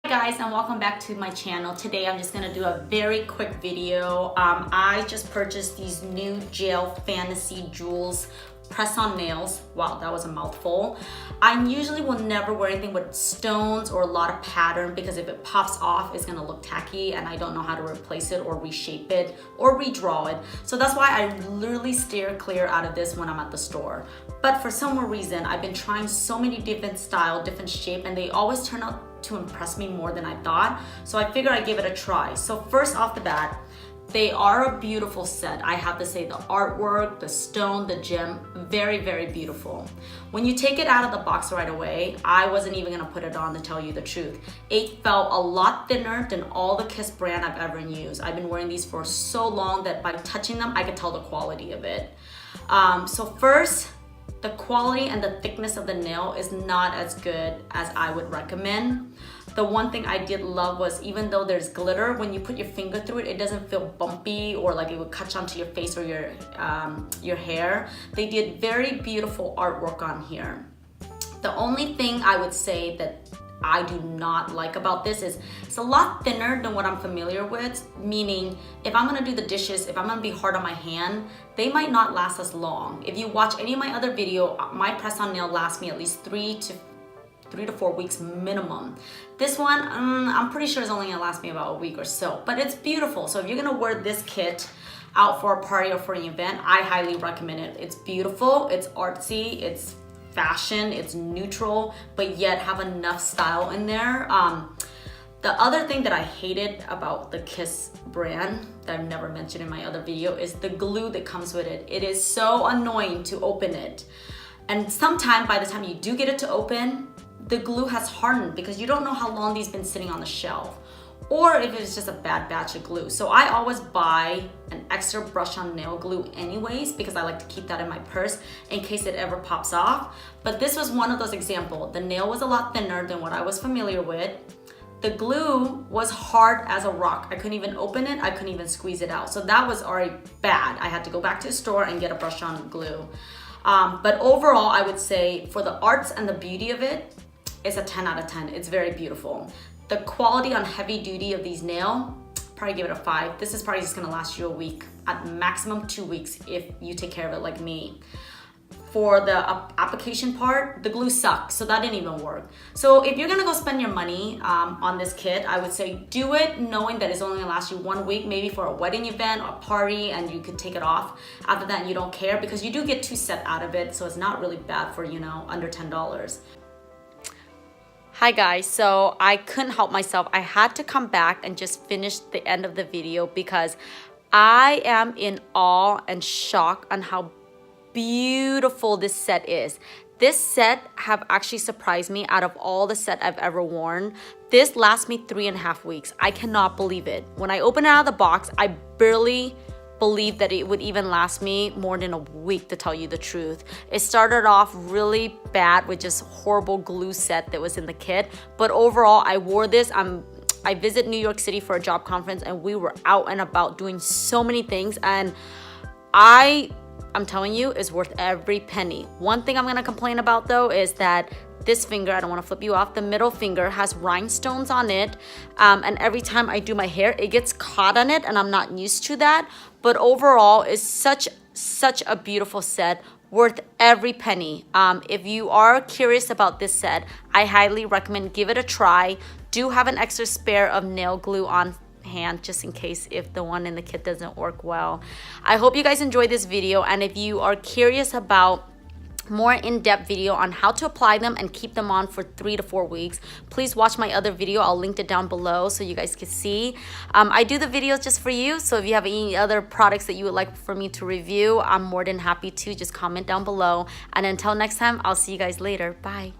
Hi guys, and welcome back to my channel. Today I'm just gonna do a very quick video. I just purchased these new gel fantasy jewels press-on nails. Wow, that was a mouthful. I usually will never wear anything with stones or a lot of pattern because if it pops off, it's gonna look tacky and I don't know how to replace it or reshape it or redraw it. So that's why I literally steer clear out of this when I'm at the store. But for some reason, I've been trying so many different style, different shape, and they always turn out to impress me more than I thought. So I figured I'd give it a try. So first off the bat, they are a beautiful set. I have to say the artwork, the stone, the gem, very, very beautiful. When you take it out of the box right away, I wasn't even gonna put it on to tell you the truth. It felt a lot thinner than all the Kiss brand I've ever used. I've been wearing these for so long that by touching them, I could tell the quality of it. So first, the quality and the thickness of the nail is not as good as I would recommend. The one thing I did love was even though there's glitter, when you put your finger through it, it doesn't feel bumpy or like it would catch onto your face or your hair. They did very beautiful artwork on here. The only thing I would say that I do not like about this is it's a lot thinner than what I'm familiar with, meaning if I'm gonna do the dishes, if I'm gonna be hard on my hand, they might not last as long. If you watch any of my other video, my press-on nail lasts me at least 3 to 4 weeks minimum. This one, I'm pretty sure it's only gonna last me about a week or so, but it's beautiful. So if you're gonna wear this kit out for a party or for an event, I highly recommend it. It's beautiful, it's artsy, it's fashion, it's neutral, but yet have enough style in there. The other thing that I hated about the Kiss brand that I've never mentioned in my other video is the glue that comes with it. It is so annoying to open it. And sometime by the time you do get it to open, the glue has hardened because you don't know how long these been sitting on the shelf or if it's just a bad batch of glue. So I always buy an extra brush on nail glue anyways because I like to keep that in my purse in case it ever pops off. But this was one of those examples. The nail was a lot thinner than what I was familiar with. The glue was hard as a rock. I couldn't even open it. I couldn't even squeeze it out. So that was already bad. I had to go back to the store and get a brush on glue. But overall, I would say for the arts and the beauty of it, it's a 10 out of 10. It's very beautiful. The quality on heavy duty of these nails, probably give it a 5. This is probably just gonna last you a week, at maximum 2 weeks if you take care of it like me. For the application part, the glue sucks, so that didn't even work. So if you're gonna go spend your money on this kit, I would say do it knowing that it's only gonna last you 1 week, maybe for a wedding event or a party, and you could take it off. After that, you don't care because you do get 2 sets out of it, so it's not really bad for, you know, under $10. Hi guys, so I couldn't help myself. I had to come back and just finish the end of the video because I am in awe and shock on how beautiful this set is. This set have actually surprised me out of all the set I've ever worn. This lasts me 3.5 weeks. I cannot believe it. When I open it out of the box, I barely believe that it would even last me more than a week, to tell you the truth. It started off really bad with just horrible glue set that was in the kit, but overall I wore this. I visit New York City for a job conference and we were out and about doing so many things, and I'm telling you, it's worth every penny. One thing I'm gonna complain about though is that this finger, I don't wanna flip you off, the middle finger has rhinestones on it, and every time I do my hair, it gets caught on it, and I'm not used to that. But overall, it's such a beautiful set, worth every penny. If you are curious about this set, I highly recommend give it a try. Do have an extra spare of nail glue on hand just in case if the one in the kit doesn't work well. I hope you guys enjoyed this video, and if you are curious about more in-depth video on how to apply them and keep them on for 3 to 4 weeks, please watch my other video. I'll link it down below so you guys can see. I do the videos just for you, so if you have any other products that you would like for me to review, I'm more than happy to. Just comment down below, and until next time, I'll see you guys later. Bye.